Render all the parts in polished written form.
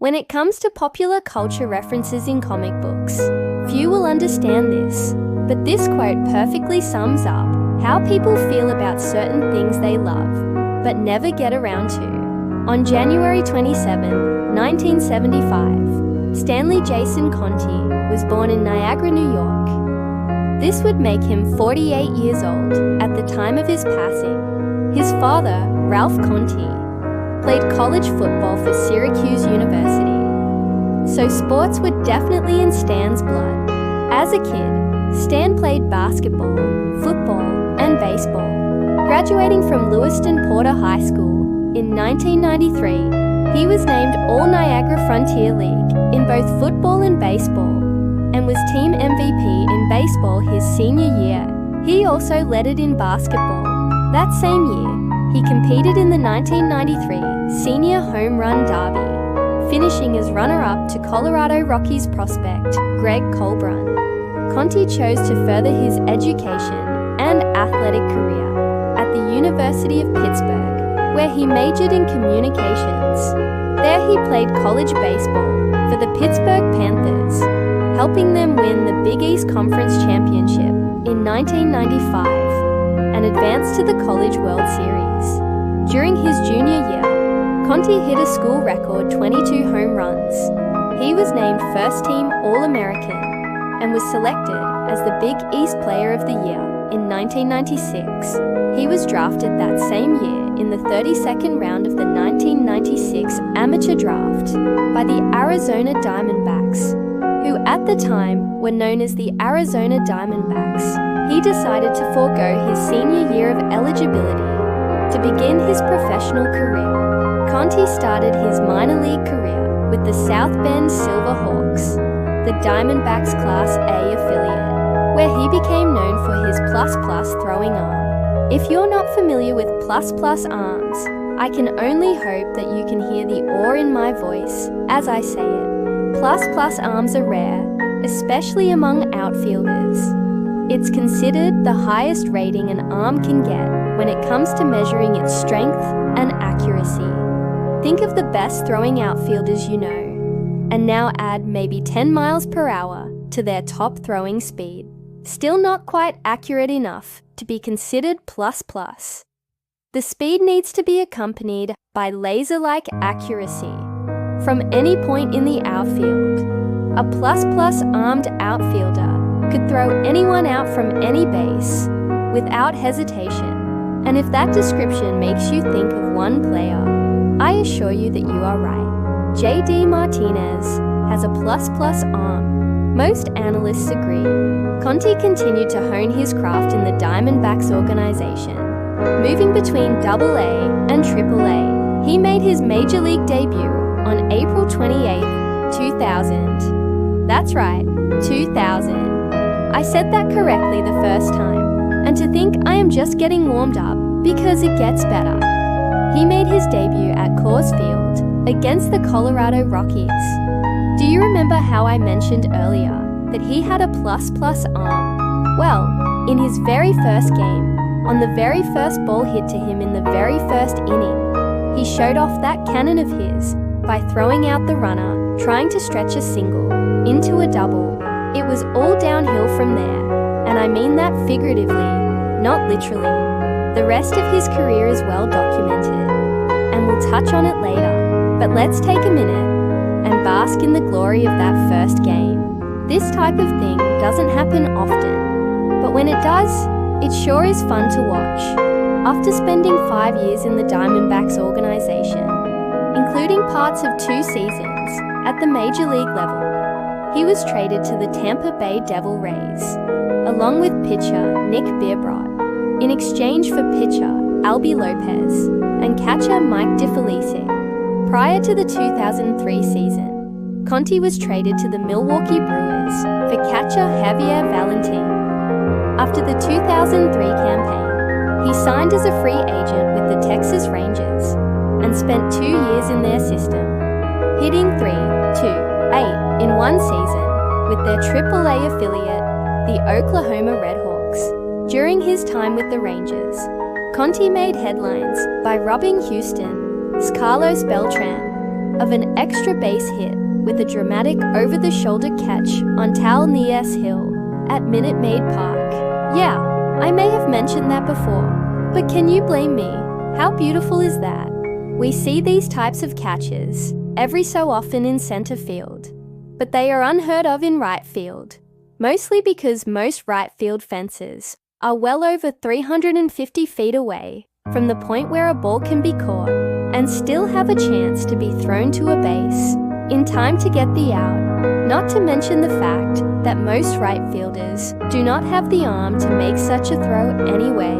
When it comes to popular culture references in comic books, few will understand this, but this quote perfectly sums up how people feel about certain things they love, but never get around to. On January 27, 1975, Stanley Jason Conti was born in Niagara, New York. This would make him 48 years old at the time of his passing. His father, Ralph Conti, played college football for Syracuse University, so sports were definitely in Stan's blood. As a kid, Stan played basketball, football, and baseball. Graduating from Lewiston Porter High School in 1993, he was named All-Niagara Frontier League in both football and baseball, and was team MVP in baseball his senior year. He also led it in basketball. That same year, he competed in the 1993 Senior Home Run Derby, finishing as runner-up to Colorado Rockies prospect Greg Colbrun. Conti chose to further his education and athletic career at the University of Pittsburgh, where he majored in communications. There he played college baseball for the Pittsburgh Panthers, helping them win the Big East Conference Championship in 1995 and advance to the College World Series. During his junior year, Conti hit a school record 22 home runs. He was named first-team All-American and was selected as the Big East Player of the Year in 1996. He was drafted that same year in the 32nd round of the 1996 amateur draft by the Arizona Diamondbacks, who at the time were known as the Arizona Diamondbacks. He decided to forego his senior year of eligibility to begin his professional career. Conti started his minor league career with the South Bend Silverhawks, the Diamondbacks Class A affiliate, where he became known for his plus-plus throwing arm. If you're not familiar with plus-plus arms, I can only hope that you can hear the awe in my voice as I say it. Plus-plus arms are rare, especially among outfielders. It's considered the highest rating an arm can get when it comes to measuring its strength and accuracy. Think of the best throwing outfielders you know, and now add maybe 10 miles per hour to their top throwing speed. Still not quite accurate enough to be considered plus-plus. The speed needs to be accompanied by laser-like accuracy from any point in the outfield. A plus-plus armed outfielder could throw anyone out from any base without hesitation. And if that description makes you think of one player, I assure you that you are right. J.D. Martinez has a plus-plus arm. Most analysts agree. Conti continued to hone his craft in the Diamondbacks organization, moving between AA and AAA. He made his major league debut on April 28, 2000. That's right, 2000. I said that correctly the first time, and to think I am just getting warmed up because it gets better. He made his debut at Coors Field against the Colorado Rockies. Do you remember how I mentioned earlier that he had a plus-plus arm? Well, in his very first game, on the very first ball hit to him in the very first inning, he showed off that cannon of his by throwing out the runner, trying to stretch a single into a double. It was all downhill from there, and I mean that figuratively, not literally. The rest of his career is well documented, and we'll touch on it later, but let's take a minute and bask in the glory of that first game. This type of thing doesn't happen often, but when it does, it sure is fun to watch. After spending 5 years in the Diamondbacks organization, including parts of 2 seasons at the major league level, he was traded to the Tampa Bay Devil Rays, along with pitcher Nick Bierbrot, in exchange for pitcher Albie Lopez and catcher Mike DeFelice. Prior to the 2003 season, Conti was traded to the Milwaukee Brewers for catcher Javier Valentin. After the 2003 campaign, he signed as a free agent with the Texas Rangers and spent 2 years in their system, hitting .328 in one season with their AAA affiliate, the Oklahoma Redhawks. During his time with the Rangers, Conti made headlines by robbing Houston's Carlos Beltran of an extra base hit with a dramatic over-the-shoulder catch on Tal Nias Hill at Minute Maid Park. Yeah, I may have mentioned that before, but can you blame me? How beautiful is that? We see these types of catches every so often in center field, but they are unheard of in right field, mostly because most right field fences are well over 350 feet away from the point where a ball can be caught and still have a chance to be thrown to a base in time to get the out, not to mention the fact that most right fielders do not have the arm to make such a throw anyway.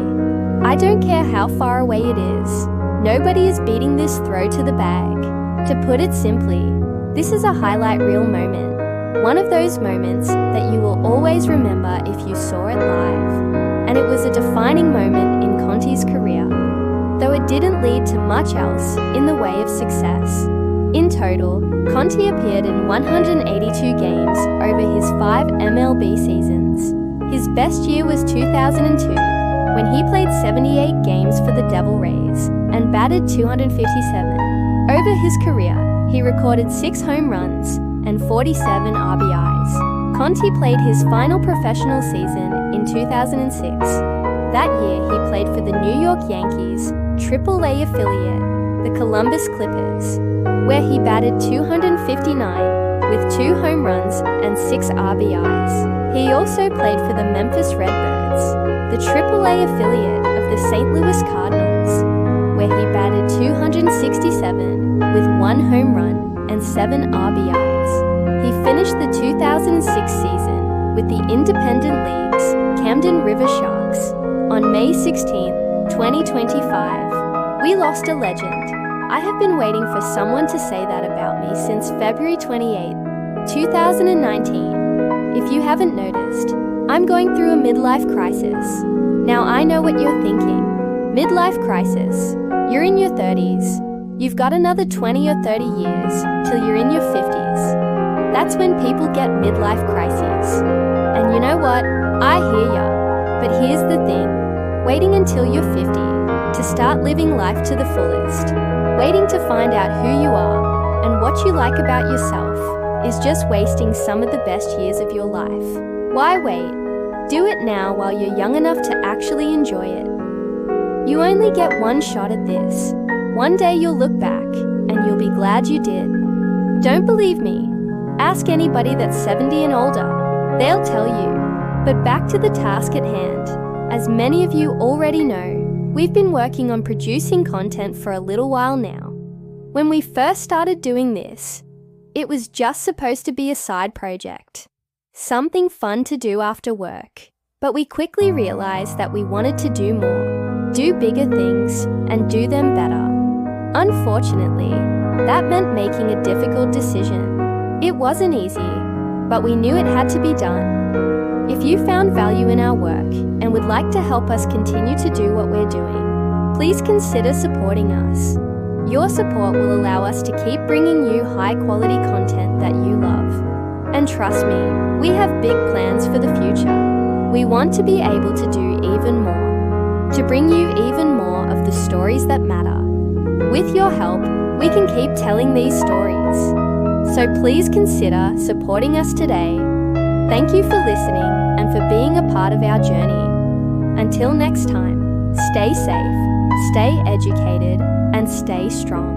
I don't care how far away it is, nobody is beating this throw to the bag. To put it simply, this is a highlight reel moment, one of those moments that you will always remember if you saw it live. And it was a defining moment in Conti's career, though it didn't lead to much else in the way of success. In total, Conti appeared in 182 games over his 5 MLB seasons. His best year was 2002, when he played 78 games for the Devil Rays and batted 257. Over his career, he recorded 6 home runs and 47 RBIs. Conti played his final professional season in 2006. That year, he played for the New York Yankees' AAA affiliate, the Columbus Clippers, where he batted 259 with 2 home runs and 6 RBIs. He also played for the Memphis Redbirds, the AAA affiliate of the St. Louis Cardinals, where he batted 267 with 1 home run and 7 RBIs. He finished the 2006 season with the Independent League's Camden River Sharks on May 16, 2025. We lost a legend. I have been waiting for someone to say that about me since February 28, 2019. If you haven't noticed, I'm going through a midlife crisis. Now I know what you're thinking. Midlife crisis. You're in your 30s. You've got another 20 or 30 years till you're in your 50s. That's when people get midlife crises. And you know what? I hear ya. But here's the thing. Waiting until you're 50 to start living life to the fullest, waiting to find out who you are and what you like about yourself, is just wasting some of the best years of your life. Why wait? Do it now while you're young enough to actually enjoy it. You only get one shot at this. One day you'll look back and you'll be glad you did. Don't believe me? Ask anybody that's 70 and older. They'll tell you. But back to the task at hand. As many of you already know, we've been working on producing content for a little while now. When we first started doing this, it was just supposed to be a side project, something fun to do after work. But we quickly realized that we wanted to do more, do bigger things, and do them better. Unfortunately, that meant making a difficult decision. It wasn't easy, but we knew it had to be done. If you found value in our work and would like to help us continue to do what we're doing, please consider supporting us. Your support will allow us to keep bringing you high-quality content that you love. And trust me, we have big plans for the future. We want to be able to do even more, to bring you even more of the stories that matter. With your help, we can keep telling these stories. So please consider supporting us today. Thank you for listening and for being a part of our journey. Until next time, stay safe, stay educated, and stay strong.